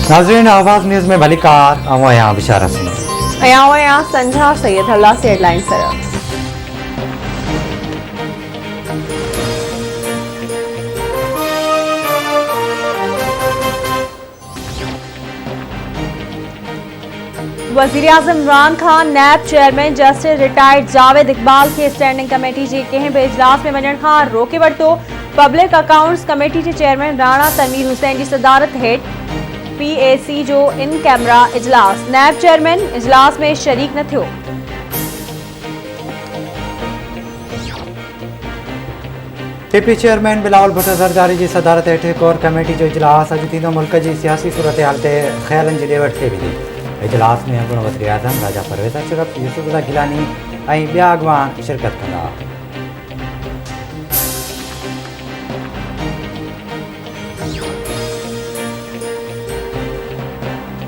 नाजरीन आवाज न्यूज़ में भलीकार यहाँ बिशारा सिंह संझा सैयद हल्ला से हेडलाइन सर वज़ीर-ए-आज़म इमरान खान नैब chairman justice retired Javed Iqbal के स्टैंडिंग कमेटी जे कंहिं बि इजलास में वञण खां रोके वरितो। पब्लिक अकाउंट्स कमेटी जे चेयरमैन राणा तनवीर हुसैन जी सदारत हेठि PAC जो इन कैमरा इजलास नैब चेयरमैन इजलास में शरीक न थियो। TP चेयरमैन बिलावल भुट्टो ज़रदारी जी सदारत हेठि कोर कमेटी जो इजलास अॼु थींदो। मुल्क जी सियासी सूरत हाल ते ख़्यालनि जी ॾेवट थिए वेंदी। इजलास में अॻूणो वज़ीर-ए-आज़म राजा परवेज़ अशरफ, यूसुफ़ गिलानी ऐं ॿिया अॻवान शिरकत कंदा।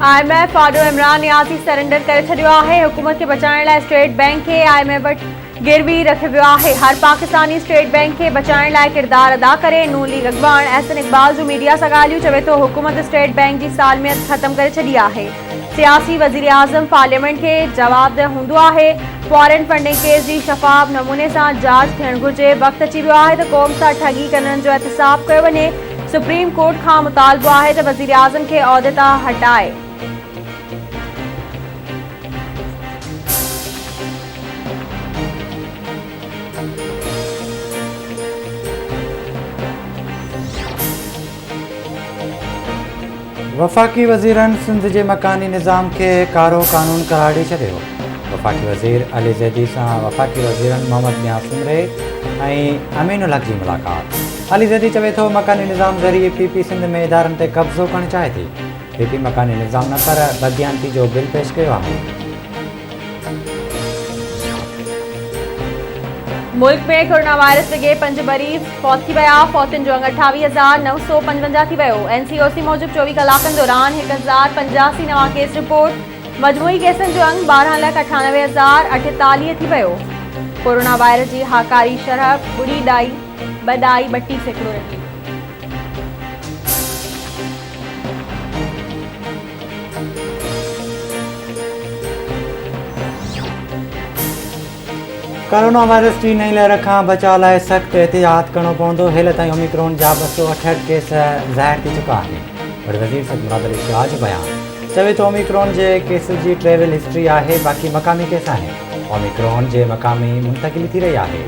IMF आडो इमरान नियाज़ी सरेंडर करे छॾियो आहे। हुकूमत खे बचाइण लाइ स्टेट बैंक खे IMF वटि गिरवी रखियो वियो आहे। हर पाकिस्तानी स्टेट बैंक खे बचाइण लाइ किरदार अदा करे। नून लीग अॻवान एहसन इक़बाल जो मीडिया सां ॻाल्हियूं चवे थो हुकूमत स्टेट बैंक जी सालमियत ख़त्म करे छॾी आहे। सियासी वज़ीर-ए-आज़म पार्लियामेंट खे जवाबदेह हूंदो आहे। फॉरेन फंडिंग केस जी शफ़ाफ़ नमूने सां जांच थियण घुर्जे। वक़्तु अची वियो आहे त क़ौम सां ठगी करण जो एहतिसाब कयो वञे। सुप्रीम कोर्ट खां मुतालबो आहे त वज़ीर-ए-आज़म खे उहिदे तां हटाए। वफ़ाक़ी वज़ीरनि सिंध जे मकानी निज़ाम के कारो कानून करार ॾेई छॾियो। वफ़ाक़ी वज़ीर अली ज़ैदी सां वफ़ाक़ी वज़ीरनि मोहम्मद मियां सिमरे ऐं अमीनुल हक़ जी मुलाक़ात। अली ज़ैदी चवे थो मकानी निज़ाम ज़रिए PP सिंध में इदारनि ते कब्ज़ो करणु चाहे थी। PP मकानी निज़ाम न पर बददियानती जो बिल पेश कयो आहे। मुल्क में कोरोना वायरस लॻे 5 मरीज़ फौत थी विया। फौतुनि जो अंग 28,955 थी वियो। NCOC मूजिब 24 कलाकनि दौरान 1085 नवां केस रिपोर्ट। मजमूई केसनि जो अंग 12,98,048 थी वियो। कोरोना वायरस जी हाकारी शरह 0.32% रही। कोरोना वायरस जी नई लहर खां बचाव लाइ सख़्तु एहतियात करणो पवंदो। हेल ताईं ओमिक्रॉन जा 268 केस ज़ाहिर थी चुका आहिनि। वरी वज़ीर सैयद मुराद अली शाह जो बयानु चवे थो ओमिक्रॉन जे केस जी ट्रेवल हिस्ट्री आहे, बाक़ी मक़ामी केस आहिनि। ओमिक्रॉन जे मक़ामी मुंतक़िली थी रही आहे।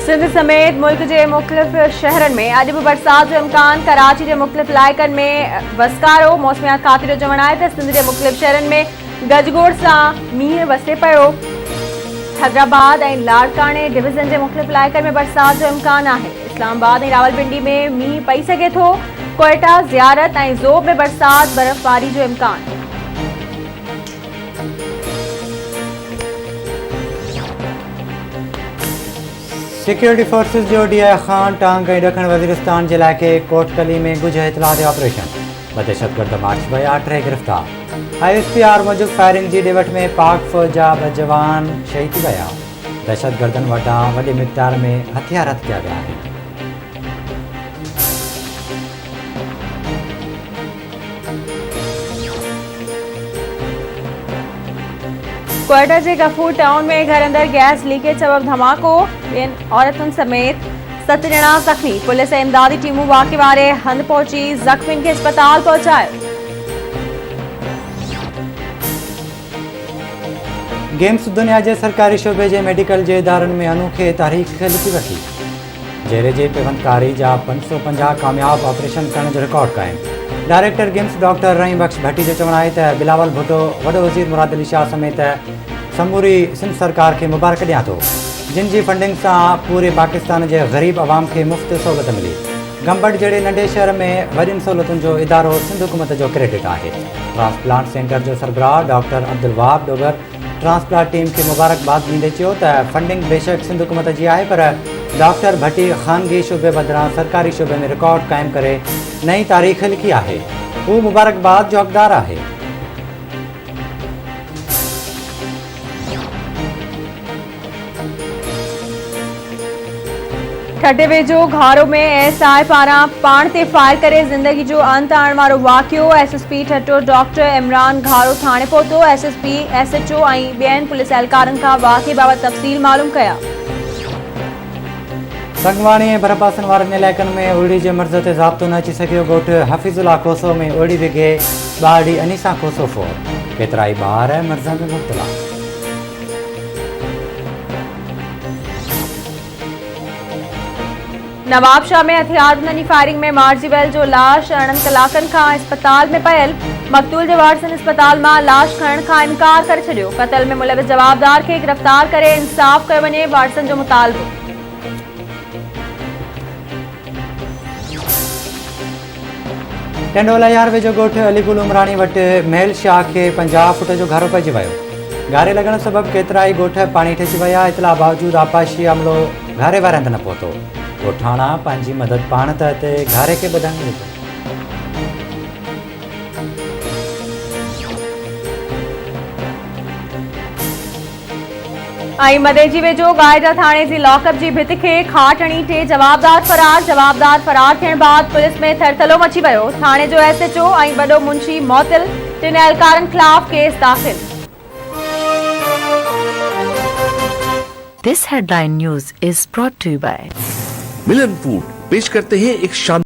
सिंध समेत मुल्क के मुख़्तलिफ़ शहरनि में अॼु बि बरसात जो इम्कान। कराची के मुख़्तलिफ़ इलाइक़नि में वसकारो। मौसमियात खाते जो चवणु आहे त सिंध के मुख़्तलिफ़ शहरनि में गजगोड़ सां मींहुं वसे पियो। हैदराबाद ऐं लाड़काने डिवीज़न के मुख़्तलिफ़ इलाइक़नि में बरसात जो इम्कान आहे। इस्लामाबाद ऐं रावलपिंडी में मींहुं पई सघे थो। कोयटा, ज़ियारत ऐं ज़ोब में बरसात बर्फ़बारी जो इम्कान। सिक्योरिटी फोर्सेस जो DI खान टांग ऐं ॾखण वज़ीरिस्तान जे इलाइक़े कोटकली में गुज इतलाह ते ऑपरेशन। 2 दहशतगर्द मार्च विया, 3 गिरफ़्तार। ISPR मूजिब फायरिंग जी ॾेवट में पाक फ़ौज जा 2 जवान शहीद थी विया। दहशतगर्दनि वटां वॾे मिक़दार में हथियार हथ कया विया आहिनि। कोयटा के गफूर टाउन में घर अंदर गैस लीकेज सबब धमाको। 2 औरतुनि समेत 7 ॼणा ज़ख़्मी। पुलिस ऐं इमदादी टीमूं वाक़े वारे हंधि पहुची ज़ख़्मियुनि खे अस्पताल पहुचायो। गेम्स दुनिया जे सरकारी शोबे जे मेडिकल जे इदारनि में अनोखे तारीख़ लिखी वरिती। जहिड़े जे पेवंदकारी जा 550 कामयाब ऑपरेशन करण जो रिकॉर्ड क़ाइमु। डायरेक्टर गेम्स डॉक्टर रहीम बख्श भट्टी जो चवणु आहे त बिलावल भुट्टो वॾो वज़ीर मुराद अली शाह समेत समूरी सिंध सरकार खे मुबारक ॾियां थो, जिन जी फंडिंग सां पूरे पाकिस्तान जे ग़रीब अवाम खे मुफ़्त सहूलियत मिली। गंबड़ जहिड़े नंढे शहर में वॾियुनि सहूलियतुनि जो इदारो सिंध हुकूमत जो क्रेडिट आहे। ट्रांसप्लांट सेंटर जो सरबराह doctor Abdul Wahab Dogar transplant team खे मुबारकबाद ॾींदे चयो त फंडिंग बेशक सिंध हुकूमत जी आहे, पर डॉक्टर भट्टी ख़ानगी शोबे बदिरां सरकारी शोबे में रिकॉर्ड क़ाइमु करे नई तारीख़ लिखी आहे। हू मुबारकबाद जो हक़दार आहे। ठटे वेझो घारो में एएसआई पारां पाण ते फायर करे ज़िंदगी जो अंत आणण वारो वाक़ियो। एसएसपी ठटो डॉक्टर इमरान घारो थाणे पहुतो। एसएसपी एसएचओ ऐं ॿियनि पुलिस एहलकारनि खां वाक़िए बाबति तफ़सील मालूम कया। संगवाणी ऐं भरपासन वारनि इलाइक़नि में उड़ी जे मर्ज़ ते ज़ाब्तो न अची सघियो। ॻोठु हफ़ीज़ुल्ला कोसो में उड़ी विघे ॿारड़ी अनीसा कोसो फोर। केतिराई ॿार मर्ज़ में मुब्तला। नवाबशाह में हथियारबंदनि फायरिंग में मारिजी वियल जो लाश 8 कलाकनि खां अस्पताल में पयल। मक़तूल जे वारसनि अस्पताल मां लाश खणण खां इनकार करे छॾियो। क़त्ल में मुलविस जवाबदार खे गिरफ़्तार करे इंसाफ़ कयो वञे, वारसनि जो मुतालबो। टेंडोला यार वेझो ॻोठु अलीगुल उमराणी वटि महल शाह खे 50 फुट जो घारो पइजी वियो। घारे लॻण सबबि केतिराई ॻोठ पाणी ठहिजी विया। इतला बावजूदि आपाशी अमलो घारे वारनि हंधि न पहुतो। ॻोठाणा पंहिंजी मदद पाण त हिते घारे खे ॿधाइण विधो। ऐं मदेजी वेझो गायजा थाणे जी लॉकअप जी भित खे खाट हणी टे जवाबदार फरार थियण बाद पुलिस में थरथलो मची वियो। थाणे जो एसएचओ ऐं वॾो मुंशी मौतिल टिन एहलकारनि खिलाफ केस दाख़िल। This headline news is brought to you by Milan food पेश करते हैं एक शानदार